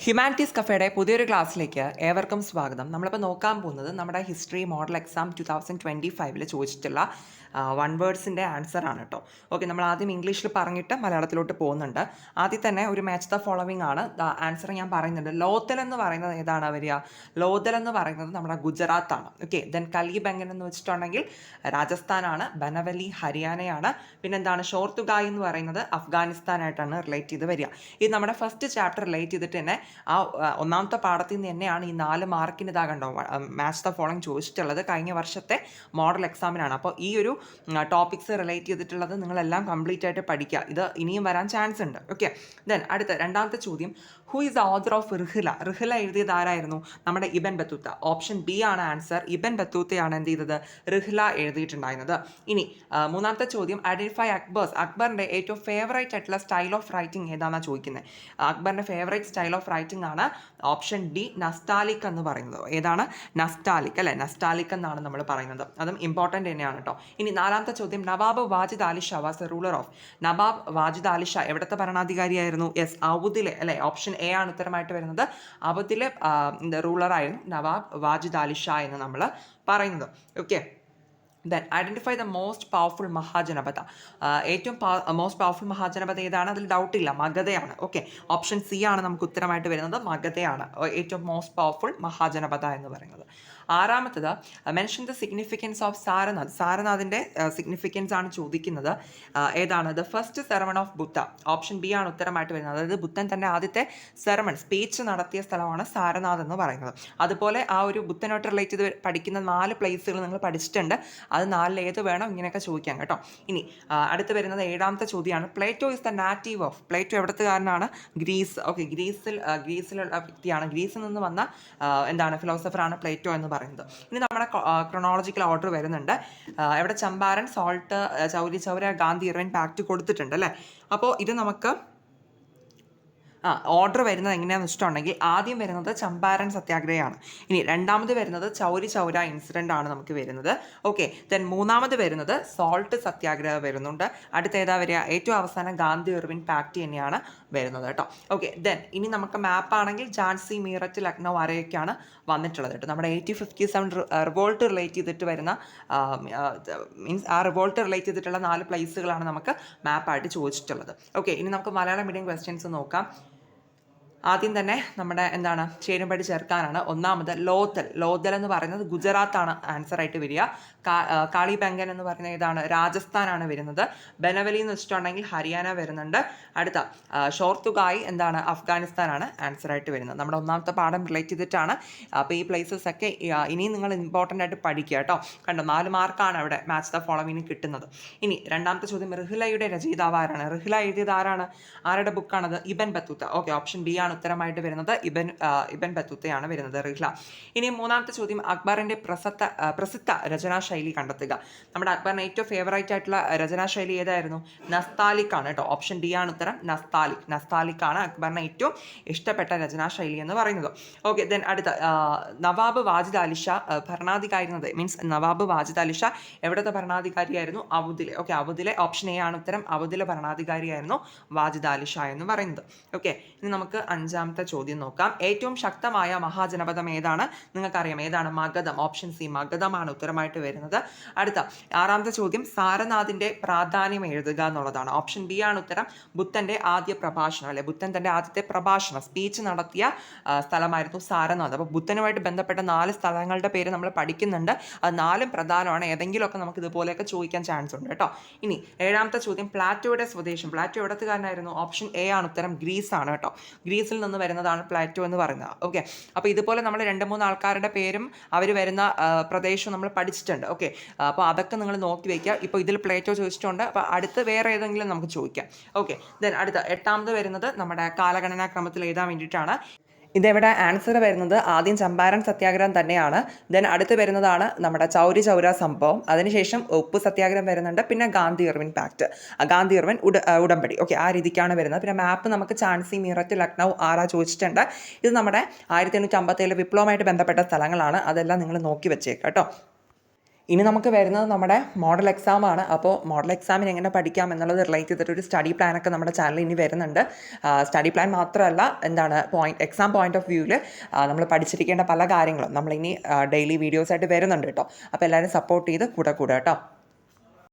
Humanities കഫേയുടെ പുതിയൊരു ക്ലാസ്സിലേക്ക് ഏവർക്കും സ്വാഗതം. നമ്മളിപ്പോൾ നോക്കാൻ പോകുന്നത് നമ്മുടെ ഹിസ്റ്ററി മോഡൽ എക്സാം 2025 ചോദിച്ചിട്ടുള്ള വൺ വേർഡ്സിൻ്റെ ആൻസർ ആണ് കേട്ടോ. ഓക്കെ, നമ്മൾ ആദ്യം ഇംഗ്ലീഷിൽ പറഞ്ഞിട്ട് മലയാളത്തിലോട്ട് പോകുന്നുണ്ട്. ആദ്യം തന്നെ ഒരു മാച്ച് ദ ഫോളോവിങ് ആണ് ആൻസർ ഞാൻ പറയുന്നുണ്ട്. ലോത്തൽ എന്ന് പറയുന്നത് ഏതാണ് വരിക? ലോത്തൽ എന്ന് പറയുന്നത് നമ്മുടെ ഗുജറാത്താണ്. ഓക്കെ, ദെൻ കലിബംഗൻ എന്ന് വെച്ചിട്ടുണ്ടെങ്കിൽ രാജസ്ഥാനാണ്. ബനവലി ഹരിയാനയാണ്. പിന്നെന്താണ് ഷോർത്തുഗായ് എന്ന് പറയുന്നത് അഫ്ഗാനിസ്ഥാനായിട്ടാണ് റിലേറ്റ് ചെയ്ത് വരിക. ഇത് നമ്മുടെ ഫസ്റ്റ് ചാപ്റ്റർ റിലേറ്റ് ചെയ്തിട്ട് തന്നെ ആ ഒന്നാമത്തെ പാഠത്തിൽ നിന്ന് തന്നെയാണ് ഈ 4 മാർക്കിന് ഇതാകണ്ടോ മാച്ച് ദ ഫോളോയിങ് ചോദിച്ചിട്ടുള്ളത് കഴിഞ്ഞ വർഷത്തെ മോഡൽ എക്സാമിനാണ്. അപ്പോൾ ഈ ഒരു ടോപ്പിക്സ് റിലേറ്റ് ചെയ്തിട്ടുള്ളത് നിങ്ങളെല്ലാം കംപ്ലീറ്റ് ആയിട്ട് പഠിക്കുക. ഇത് ഇനിയും വരാൻ ചാൻസ് ഉണ്ട്. ഓക്കെ, ദെൻ അടുത്ത രണ്ടാമത്തെ ചോദ്യം, who is the author of Rihla? Rihla എഴുതിയത് ആരായിരുന്നു? നമ്മുടെ ഇബൻ ബത്തൂത്ത. ഓപ്ഷൻ ബി ആണ് ആൻസർ. ഇബൻ ബത്തൂത്തയാണ് എന്ത് ചെയ്തത്? റിഹ്ല എഴുതിയിട്ടുണ്ടായിരുന്നത്. ഇനി മൂന്നാമത്തെ ചോദ്യം, ഐഡന്റിഫൈ അക്ബേഴ്സ്. അക്ബറിൻ്റെ ഏറ്റവും ഫേവറേറ്റ് ആയിട്ടുള്ള സ്റ്റൈൽ ഓഫ് റൈറ്റിംഗ് ഏതാണെന്നാണ് ചോദിക്കുന്നത്. അക്ബറിൻ്റെ ഫേവറേറ്റ് സ്റ്റൈൽ ഓഫ് റൈറ്റിംഗ് ആണ് ഓപ്ഷൻ ഡി നസ്റ്റാലിക് എന്ന് പറയുന്നത്. ഏതാണ്? നസ്റ്റാലിക് അല്ലേ? നസ്റ്റാലിക് എന്നാണ് നമ്മൾ പറയുന്നത്. അതും ഇമ്പോർട്ടൻ്റ് തന്നെയാണ് കേട്ടോ. ഇനി നാലാമത്തെ ചോദ്യം, Nawab Wajid Ali Shah was A ruler of. Nawab Wajid Ali Shah എവിടുത്തെ ഭരണാധികാരിയായിരുന്നു? യെസ്, അവധിലെ അല്ലേ? ഓപ്ഷൻ എ ആണ് ഉത്തരമായിട്ട് വരുന്നത്. അവധിലെ റൂളറായിരുന്നു നവാബ് വാജിദ് അലി ഷാ എന്ന് നമ്മൾ പറയുന്നത്. Okay, then identify the most powerful Mahajanapada. ഏറ്റവും മോസ്റ്റ് പവർഫുൾ മഹാജനപദ ഏതാണ്? അതിൽ ഡൗട്ടില്ല, മഗധയാണ്. ഓക്കെ, ഓപ്ഷൻ സി ആണ് നമുക്ക് ഉത്തരമായിട്ട് വരുന്നത്. മഗധയാണ് ഏറ്റവും മോസ്റ്റ് പവർഫുൾ മഹാജനപദ എന്ന് പറയുന്നത്. ആറാമത്തത്, mention the significance of Sarnath. സാരനാഥിൻ്റെ സിഗ്നിഫിക്കൻസ് ആണ് ചോദിക്കുന്നത്. ഏതാണ്? The first sermon of Buddha. Option B ആണ് ഉത്തരമായിട്ട് വരുന്നത്. അതായത് ബുദ്ധൻ തൻ്റെ ആദ്യത്തെ സെറമൺ സ്പീച്ച് നടത്തിയ സ്ഥലമാണ് സാരനാഥ് എന്ന് പറയുന്നത്. അതുപോലെ ആ ഒരു ബുദ്ധനോട്ട് റിലേറ്റ് ചെയ്ത് പഠിക്കുന്ന 4 പ്ലേസുകൾ നിങ്ങൾ പഠിച്ചിട്ടുണ്ട്. അത് 4 ഏത് വേണം ഇങ്ങനെയൊക്കെ ചോദിക്കാം കേട്ടോ. ഇനി അടുത്ത് വരുന്നത് 7ാമത്തെ ചോദ്യമാണ്, Plato is the native of. Plato എവിടത്തുകാരനാണ്? ഗ്രീസ്. ഓക്കെ, ഗ്രീസിലുള്ള വ്യക്തിയാണ്. ഗ്രീസിൽ നിന്ന് വന്ന എന്താണ് ഫിലോസഫറാണ് പ്ലേറ്റോ എന്ന് പറയുന്നത്. ഇനി നമ്മുടെ ക്രൊണോളജിക്കൽ ഓർഡർ വരുന്നുണ്ട്. ഇവിടെ Champaran, salt, Chauri Chaura, Gandhi Irwin pact കൊടുത്തിട്ടുണ്ട് അല്ലേ? അപ്പോൾ ഇത് നമുക്ക് ഓർഡർ വരുന്നത് എങ്ങനെയാണെന്ന് വെച്ചിട്ടുണ്ടെങ്കിൽ ആദ്യം വരുന്നത് ചമ്പാരൻ സത്യാഗ്രഹമാണ്. ഇനി രണ്ടാമത് വരുന്നത് ചൗരി ചൗര ഇൻസിഡൻ്റ് ആണ് നമുക്ക് വരുന്നത്. ഓക്കെ, ദെൻ മൂന്നാമത് വരുന്നത് സോൾട്ട് സത്യാഗ്രഹം വരുന്നുണ്ട്. അടുത്ത ഏതാ വരിക? ഏറ്റവും അവസാനം ഗാന്ധി ഇർവിൻ പാക്ട് തന്നെയാണ് വരുന്നത് കേട്ടോ. ഓക്കെ, ദെൻ ഇനി നമുക്ക് മാപ്പാണെങ്കിൽ ഝാൻസി, മീററ്റ്, ലക്നൗ വരെയൊക്കെയാണ് വന്നിട്ടുള്ളത് കേട്ടോ. നമ്മുടെ 1857 റിവോൾട്ട് റിലേറ്റ് ചെയ്തിട്ട് വരുന്ന മീൻസ് ആ റിവോൾട്ട് റിലേറ്റ് ചെയ്തിട്ടുള്ള 4 പ്ലേസുകളാണ് നമുക്ക് മാപ്പായിട്ട് ചോദിച്ചിട്ടുള്ളത്. ഓക്കെ, ഇനി നമുക്ക് മലയാളം മീഡിയം ക്വസ്റ്റ്യൻസ് നോക്കാം. ആദ്യം തന്നെ നമ്മുടെ എന്താണ് ചേരുംപടി ചേർക്കാനാണ്. ഒന്നാമത് ലോത്തൽ. ലോത്തൽ എന്ന് പറയുന്നത് ഗുജറാത്താണ് ആൻസർ ആയിട്ട് വരിക. കാളിബംഗൻ എന്ന് പറയുന്നത് ഏതാണ്? രാജസ്ഥാനാണ് വരുന്നത്. ബനവലി എന്ന് വെച്ചിട്ടുണ്ടെങ്കിൽ ഹരിയാന വരുന്നുണ്ട്. അടുത്ത ഷോർത്തുഗായ് എന്താണ്? അഫ്ഗാനിസ്ഥാനാണ് ആൻസർ ആയിട്ട് വരുന്നത്. നമ്മുടെ ഒന്നാമത്തെ പാഠം റിലേറ്റ് ചെയ്തിട്ടാണ്. അപ്പോൾ ഈ പ്ലേസസ് ഒക്കെ ഇനിയും നിങ്ങൾ ഇമ്പോർട്ടൻ്റ് ആയിട്ട് പഠിക്കുക കേട്ടോ. കണ്ടോ, 4 മാർക്കാണ് അവിടെ മാച്ച് ദ ഫോളോവിന് കിട്ടുന്നത്. ഇനി രണ്ടാമത്തെ ചോദ്യം, റിഹ്ലയുടെ രചയിതാവ് ആരാണ്? റിഹ്ല എഴുതിയത് ആരാണ്? ആരുടെ ബുക്കാണത്? ഇബൻ ബത്തൂത്ത. ഓക്കെ, ഓപ്ഷൻ ബി ആണ് ഉത്തരമായിട്ട് വരുന്നത്. ഇബൻ ബത്തൂത്തയാണ് വരുന്നത് റിഹ്ല. ഇനി മൂന്നാമത്തെ ചോദ്യം, അക്ബറിന്റെ പ്രസിദ്ധ രചനാശൈലി കണ്ടെത്തുക. നമ്മുടെ അക്ബറിന് ഏറ്റവും ഫേവറേറ്റ് ആയിട്ടുള്ള രചനാശൈലി ഏതായിരുന്നു? നസ്താലിക് ആണ് കേട്ടോ. ഓപ്ഷൻ ഡി ആണ് ഉത്തരം. നസ്താലിക് ആണ് അക്ബറിന് ഏറ്റവും ഇഷ്ടപ്പെട്ട രചനാശൈലി എന്ന് പറയുന്നത്. ഓക്കെ, ദെൻ അടുത്ത നവാബ് വാജിദ് അലി ഷാ ഭരണാധികാരിയായിരുന്നത് മീൻസ് നവാബ് വാജിദ് അലി ഷാ എവിടുത്തെ ഭരണാധികാരിയായിരുന്നു? അവധിലെ. ഓക്കെ, അവധിലെ. ഓപ്ഷൻ എ ആണ് ഉത്തരം. അവധിലെ ഭരണാധികാരിയായിരുന്നു വാജിദ് അലി ഷാ എന്ന് പറയുന്നത്. ഓക്കെ, ഇനി നമുക്ക് 5ാമത്തെ ചോദ്യം നോക്കാം. ഏറ്റവും ശക്തമായ മഹാജനപദം ഏതാണ്? നിങ്ങൾക്കറിയാം ഏതാണ്? മഗധം. ഓപ്ഷൻ സി മഗധമാണ് ഉത്തരമായിട്ട് വരുന്നത്. അടുത്ത 6ാമത്തെ ചോദ്യം, സാരനാഥിന്റെ പ്രാധാന്യം എഴുതുക എന്നുള്ളതാണ്. ഓപ്ഷൻ ബി ആണ് ഉത്തരം. ബുദ്ധന്റെ ആദ്യ പ്രഭാഷണം അല്ലെ? ബുദ്ധൻ തന്റെ ആദ്യത്തെ പ്രഭാഷണം സ്പീച്ച് നടത്തിയ സ്ഥലമായിരുന്നു സാരനാഥ്. അപ്പോൾ ബുദ്ധനുമായിട്ട് ബന്ധപ്പെട്ട 4 സ്ഥലങ്ങളുടെ പേര് നമ്മൾ പഠിക്കുന്നുണ്ട്. അത് 4ഉം പ്രധാനമാണ്. ഏതെങ്കിലുമൊക്കെ നമുക്ക് ഇതുപോലെയൊക്കെ ചോദിക്കാൻ ചാൻസ് ഉണ്ട് കേട്ടോ. ഇനി 7ാമത്തെ ചോദ്യം, പ്ലാറ്റോയുടെ സ്വദേശം. പ്ലാറ്റോ എവിടത്തുകാരനായിരുന്നു? ഓപ്ഷൻ എ ആണ് ഉത്തരം. ഗ്രീസ് ആണ് കേട്ടോ. ഗ്രീസിൽ നിന്ന് വരുന്നതാണ് പ്ലാറ്റോ എന്ന് പറയുന്നത്. ഓക്കെ, അപ്പോൾ ഇതുപോലെ നമ്മൾ 2-3 ആൾക്കാരുടെ പേരും അവർ വരുന്ന പ്രദേശവും നമ്മൾ പഠിച്ചിട്ടുണ്ട്. ഓക്കെ, അപ്പോൾ അതൊക്കെ നിങ്ങൾ നോക്കി വയ്ക്കുക. ഇപ്പോൾ ഇതിൽ പ്ലേറ്റോ ചോദിച്ചിട്ടുണ്ട്. അപ്പോൾ അടുത്ത് വേറെ ഏതെങ്കിലും നമുക്ക് ചോദിക്കാം. ഓക്കെ, ദെൻ അടുത്ത 8ാമത് വരുന്നത് നമ്മുടെ കാലഗണനാ ക്രമത്തിൽ എഴുതാൻ വേണ്ടിയിട്ടാണ്. ഇതെവിടെ ആൻസർ വരുന്നത്? ആദ്യം ചമ്പാരൻ സത്യാഗ്രഹം തന്നെയാണ്. ദെൻ അടുത്ത് വരുന്നതാണ് നമ്മുടെ ചൗരി ചൗര സംഭവം. അതിനുശേഷം ഉപ്പ് സത്യാഗ്രഹം വരുന്നുണ്ട്. പിന്നെ Gandhi Irwin pact, Gandhi Irwin ഉടമ്പടി. ഓക്കെ, ആ രീതിക്കാണ് വരുന്നത്. പിന്നെ മാപ്പ് നമുക്ക് ഝാൻസി, മീററ്റ്, ലക്നൗ, ആറ ചോദിച്ചിട്ടുണ്ട്. ഇത് നമ്മുടെ 1857 വിപ്ലവമായിട്ട് ബന്ധപ്പെട്ട സ്ഥലങ്ങളാണ്. അതെല്ലാം നിങ്ങൾ നോക്കി വെച്ചേക്കാം കേട്ടോ. ഇനി നമുക്ക് വരുന്നത് നമ്മുടെ മോഡൽ എക്സാമാണ്. അപ്പോൾ മോഡൽ എക്സാമിന് എങ്ങനെ പഠിക്കാം എന്നുള്ളത് റിലേറ്റ് ചെയ്തിട്ടൊരു സ്റ്റഡി പ്ലാനൊക്കെ നമ്മുടെ ചാനലിൽ ഇനി വരുന്നുണ്ട്. സ്റ്റഡി പ്ലാൻ മാത്രമല്ല, എന്താണ് എക്സാം പോയിന്റ് ഓഫ് വ്യൂവിൽ നമ്മൾ പഠിച്ചിരിക്കേണ്ട പല കാര്യങ്ങളും നമ്മളിനി ഡെയിലി വീഡിയോസായിട്ട് വരുന്നുണ്ട് കേട്ടോ. അപ്പോൾ എല്ലാവരും സപ്പോർട്ട് ചെയ്ത് കൂടെ കേട്ടോ.